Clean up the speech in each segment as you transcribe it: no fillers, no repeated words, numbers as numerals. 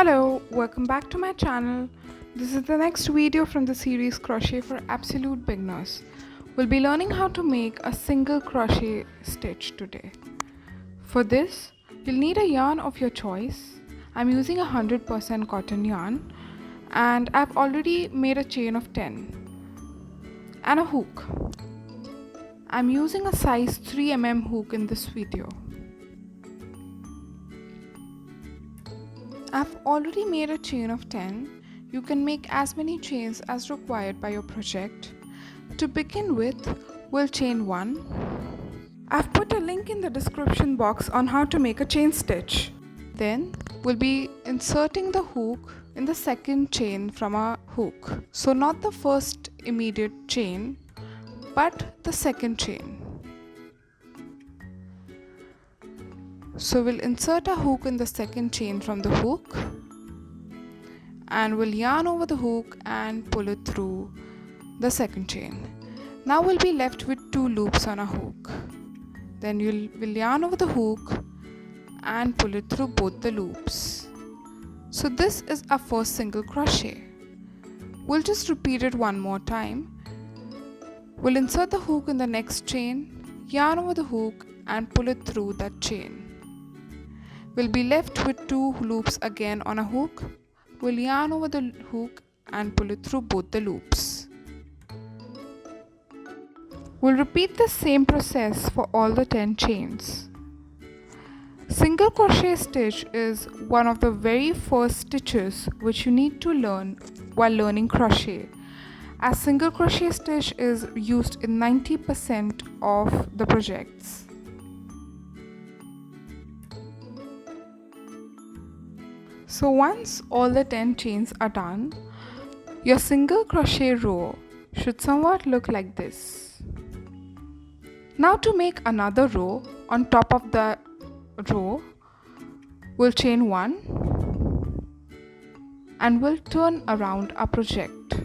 Hello, welcome back to my channel. This is the next video from the series Crochet for Absolute Beginners. We'll be learning how to make a single crochet stitch today. For this, you'll need a yarn of your choice. I'm using 100% cotton yarn and I've already made a chain of 10 and a hook. I'm using a size 3mm hook in this video. I've already made a chain of 10. You can make as many chains as required by your project. To begin with, we'll chain 1. I've put a link in the description box on how to make a chain stitch. Then we'll be inserting the hook in the second chain from our hook. So not the first immediate chain, but the second chain. So we'll insert a hook in the second chain from the hook and we'll yarn over the hook and pull it through the second chain. Now we'll be left with 2 loops on a hook. Then we'll yarn over the hook and pull it through both the loops. So this is our first single crochet. We'll just repeat it one more time. We'll insert the hook in the next chain, yarn over the hook and pull it through that chain. We'll be left with 2 loops again on a hook. We'll yarn over the hook and pull it through both the loops. We'll repeat the same process for all the 10 chains. Single crochet stitch is one of the very first stitches which you need to learn while learning crochet, as single crochet stitch is used in 90% of the projects. So once all the 10 chains are done, your single crochet row should somewhat look like this. Now to make another row on top of the row, we'll chain 1 and we'll turn around our project.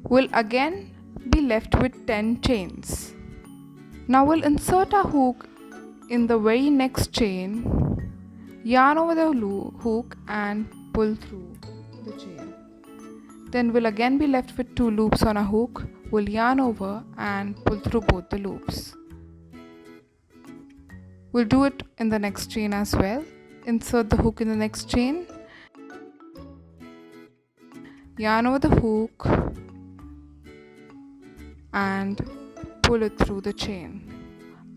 We'll again be left with 10 chains. Now we'll insert our hook in the very next chain, yarn over the hook and pull through the chain. Then we'll again be left with 2 loops on a hook. We'll yarn over and pull through both the loops. We'll do it in the next chain as well. Insert the hook in the next chain, yarn over the hook and pull it through the chain.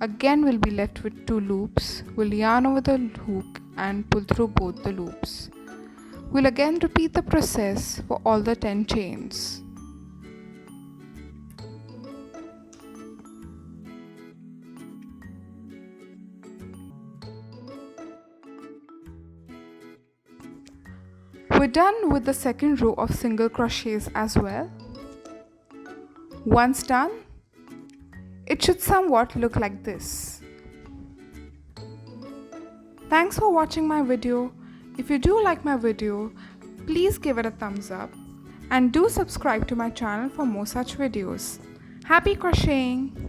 Again we'll be left with 2 loops. We'll yarn over the hook and pull through both the loops. We'll again repeat the process for all the 10 chains. We're done with the second row of single crochets as well. Once done, it should somewhat look like this. Thanks for watching my video. If you do like my video, please give it a thumbs up and do subscribe to my channel for more such videos. Happy crocheting!